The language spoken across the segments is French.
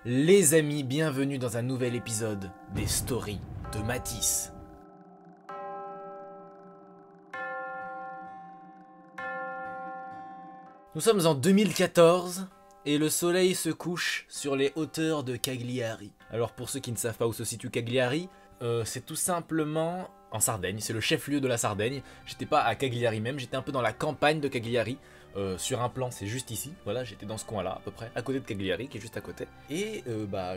Les amis, bienvenue dans un nouvel épisode des Stories de Matisse. Nous sommes en 2014 et le soleil se couche sur les hauteurs de Cagliari. Alors pour ceux qui ne savent pas où se situe Cagliari, c'est tout simplement en Sardaigne, c'est le chef-lieu de la Sardaigne. J'étais pas à Cagliari même, j'étais un peu dans la campagne de Cagliari. Sur un plan, c'est juste ici, voilà, j'étais dans ce coin-là, à peu près, à côté de Cagliari, qui est juste à côté. Et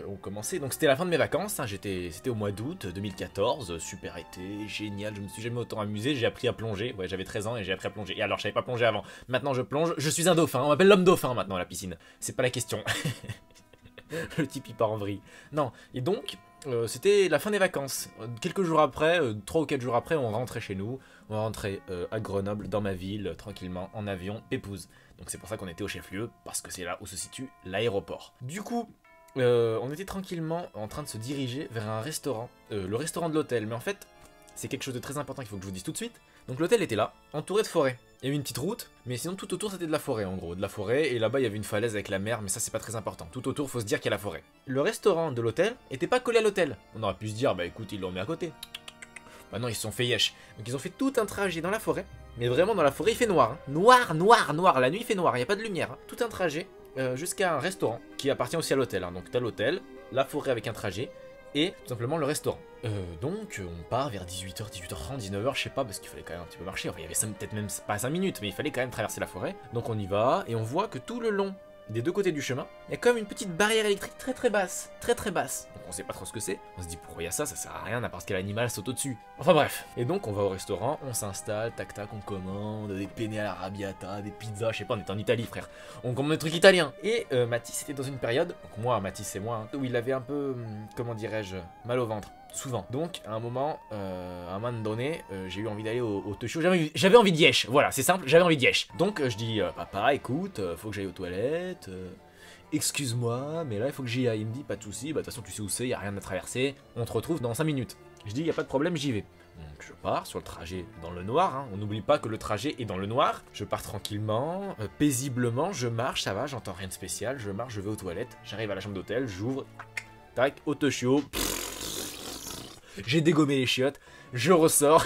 on commençait, donc c'était la fin de mes vacances, hein, c'était au mois d'août 2014, super été, génial, je me suis jamais autant amusé, j'ai appris à plonger, ouais, j'avais 13 ans et j'ai appris à plonger. Et alors, je savais pas plonger avant, maintenant je plonge, je suis un dauphin, on m'appelle l'homme dauphin maintenant à la piscine, c'est pas la question. Le type il part en vrille. Non, et donc, c'était la fin des vacances. Quelques jours après, 3 ou 4 jours après, on rentrait chez nous. On rentrait à Grenoble, dans ma ville, tranquillement, en avion, épouse. Donc c'est pour ça qu'on était au chef-lieu, parce que c'est là où se situe l'aéroport. Du coup, on était tranquillement en train de se diriger vers un restaurant, le restaurant de l'hôtel. Mais en fait, c'est quelque chose de très important qu'il faut que je vous dise tout de suite. Donc l'hôtel était là, entouré de forêt. Il y avait une petite route, mais sinon tout autour c'était de la forêt en gros, de la forêt, et là-bas il y avait une falaise avec la mer, mais ça c'est pas très important. Tout autour faut se dire qu'il y a la forêt. Le restaurant de l'hôtel était pas collé à l'hôtel. On aurait pu se dire, bah écoute, ils l'ont mis à côté. Bah non, ils se sont fait yesh. Donc ils ont fait tout un trajet dans la forêt, mais vraiment dans la forêt il fait noir. Hein. Noir, noir, noir, la nuit il fait noir, il n'y a pas de lumière. Hein. Tout un trajet jusqu'à un restaurant qui appartient aussi à l'hôtel. Hein. Donc t'as l'hôtel, la forêt avec un trajet, et tout simplement le restaurant. Donc on part vers 18h, 18h30, 19h, je sais pas, parce qu'il fallait quand même un petit peu marcher, enfin il y avait peut-être même pas 5 minutes, mais il fallait quand même traverser la forêt. Donc on y va, et on voit que tout le long des deux côtés du chemin, il y a comme une petite barrière électrique très très basse, très très basse. Donc on sait pas trop ce que c'est, on se dit pourquoi il y a ça sert à rien, à part quel animal saute au-dessus. Enfin bref, et donc on va au restaurant, on s'installe, tac tac, on commande des penne à l'arrabbiata, des pizzas, je sais pas, on est en Italie frère, on commande des trucs italiens. Et Matisse était dans une période, donc moi, Matisse c'est moi, hein, où il avait un peu, comment dirais-je, mal au ventre. Souvent. Donc, à un moment donné, j'ai eu envie d'aller au Toshio. J'avais envie de yesh. Voilà, c'est simple, j'avais envie de yesh. Donc, je dis, papa, écoute, faut que j'aille aux toilettes. Excuse-moi, mais là, il faut que j'y aille. Il me dit, pas de soucis, bah, de toute façon, tu sais où c'est, y a rien à traverser. On te retrouve dans 5 minutes. Je dis, y a pas de problème, j'y vais. Donc, je pars sur le trajet dans le noir. Hein. On n'oublie pas que le trajet est dans le noir. Je pars tranquillement, paisiblement, je marche, ça va, j'entends rien de spécial. Je marche, je vais aux toilettes. J'arrive à la chambre d'hôtel, j'ouvre. Tac, au Toshio. J'ai dégommé les chiottes, je ressors,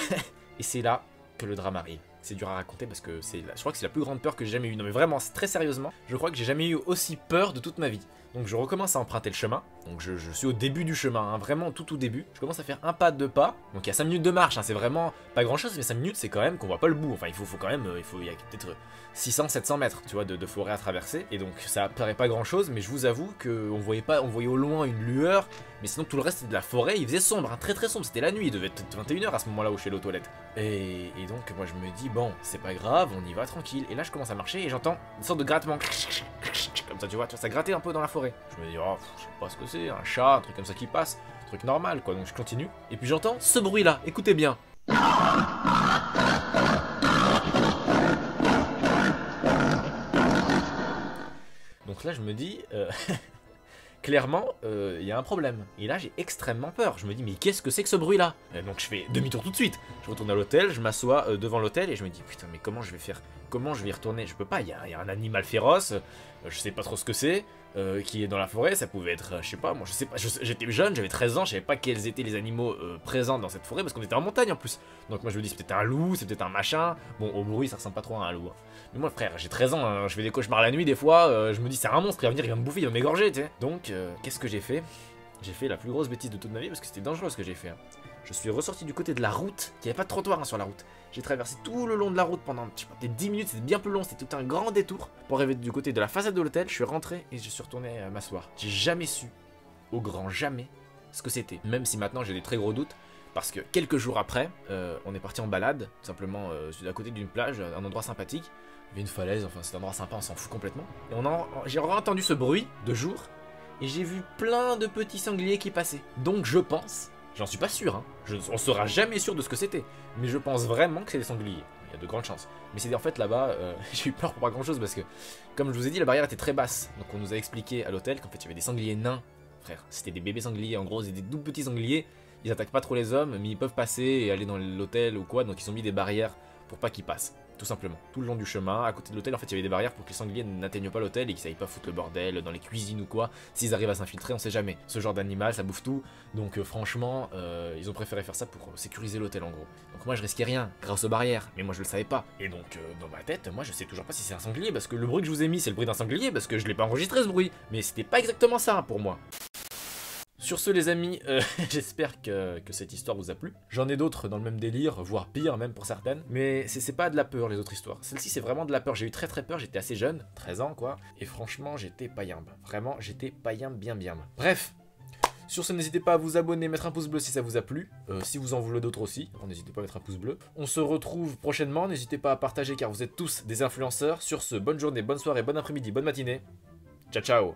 et c'est là que le drame arrive. C'est dur à raconter parce que je crois que c'est la plus grande peur que j'ai jamais eue. Non mais vraiment, très sérieusement, je crois que j'ai jamais eu aussi peur de toute ma vie. Donc je recommence à emprunter le chemin, donc je suis au début du chemin, hein, vraiment tout au début. Je commence à faire un pas, 2 pas, donc il y a 5 minutes de marche, hein, c'est vraiment pas grand chose, mais 5 minutes c'est quand même qu'on voit pas le bout. Enfin il faut quand même, il y a peut-être 600-700 mètres, tu vois, de forêt à traverser. Et donc ça paraît pas grand chose, mais je vous avoue qu'on voyait au loin une lueur, mais sinon tout le reste c'était de la forêt, il faisait sombre, hein, très très sombre, c'était la nuit, il devait être 21h à ce moment-là où je suis allé aux toilettes. Et donc moi je me dis, bon, c'est pas grave, on y va tranquille. Et là je commence à marcher et j'entends une sorte de grattement. Comme ça tu vois, ça grattait un peu dans la forêt. Je me dis, oh, je sais pas ce que c'est, un chat, un truc comme ça qui passe, un truc normal quoi, donc je continue. Et puis j'entends ce bruit là, écoutez bien. Donc là je me dis, clairement, il y a un problème. Et là, j'ai extrêmement peur. Je me dis, mais qu'est-ce que c'est que ce bruit-là? Donc, je fais demi-tour tout de suite. Je retourne à l'hôtel, je m'assois devant l'hôtel et je me dis, putain, mais comment je vais faire? Comment je vais y retourner? Je peux pas, il y a un animal féroce, je sais pas trop ce que c'est, qui est dans la forêt. Ça pouvait être, je sais pas, moi, je sais pas, j'étais jeune, j'avais 13 ans, je savais pas quels étaient les animaux présents dans cette forêt parce qu'on était en montagne en plus. Donc, moi, je me dis, c'est peut-être un loup, c'est peut-être un machin. Bon, au bruit, ça ressemble pas trop à un loup. Hein. Mais moi, frère, j'ai 13 ans, hein, je fais des cauchemars la nuit, des fois, je me dis, c'est un monstre, il va venir, il va me bouffer, il va m'égorger, tu sais. Donc, qu'est-ce que j'ai fait? J'ai fait la plus grosse bêtise de toute ma vie parce que c'était dangereux ce que j'ai fait. Hein. Je suis ressorti du côté de la route, il n'y avait pas de trottoir hein, sur la route. J'ai traversé tout le long de la route pendant, je sais pas, peut-être 10 minutes, c'était bien plus long, c'était tout un grand détour. Pour arriver du côté de la façade de l'hôtel, je suis rentré et je suis retourné m'asseoir. J'ai jamais su, au grand jamais, ce que c'était. Même si maintenant j'ai des très gros doutes. Parce que quelques jours après, on est parti en balade, tout simplement à côté d'une plage, un endroit sympathique. Il y avait une falaise, enfin c'est un endroit sympa, on s'en fout complètement. Et j'ai entendu ce bruit de jour, et j'ai vu plein de petits sangliers qui passaient. Donc je pense, j'en suis pas sûr, hein, on sera jamais sûr de ce que c'était, mais je pense vraiment que c'est des sangliers. Il y a de grandes chances. Mais c'est en fait là-bas, j'ai eu peur pour pas grand chose parce que, comme je vous ai dit, la barrière était très basse. Donc on nous a expliqué à l'hôtel qu'en fait il y avait des sangliers nains, frère. C'était des bébés sangliers, en gros, c'était des tout petits sangliers. Ils attaquent pas trop les hommes, mais ils peuvent passer et aller dans l'hôtel ou quoi, donc ils ont mis des barrières pour pas qu'ils passent. tout simplement. Tout le long du chemin, à côté de l'hôtel, en fait, il y avait des barrières pour que les sangliers n'atteignent pas l'hôtel et qu'ils aillent pas foutre le bordel dans les cuisines ou quoi. S'ils arrivent à s'infiltrer, on sait jamais. Ce genre d'animal, ça bouffe tout. Donc franchement, ils ont préféré faire ça pour sécuriser l'hôtel en gros. Donc moi je risquais rien grâce aux barrières, mais moi je le savais pas. Et donc dans ma tête, moi je sais toujours pas si c'est un sanglier parce que le bruit que je vous ai mis c'est le bruit d'un sanglier parce que je l'ai pas enregistré ce bruit. Mais c'était pas exactement ça pour moi. Sur ce les amis, j'espère que cette histoire vous a plu. J'en ai d'autres dans le même délire, voire pire même pour certaines. Mais c'est pas de la peur les autres histoires. Celle-ci c'est vraiment de la peur. J'ai eu très peur, j'étais assez jeune, 13 ans quoi. Et franchement j'étais païambe. Vraiment j'étais païambe bien. Bref. Sur ce, n'hésitez pas à vous abonner, mettre un pouce bleu si ça vous a plu. Si vous en voulez d'autres aussi, n'hésitez pas à mettre un pouce bleu. On se retrouve prochainement, n'hésitez pas à partager car vous êtes tous des influenceurs. Sur ce, bonne journée, bonne soirée, bon après-midi, bonne matinée. Ciao ciao.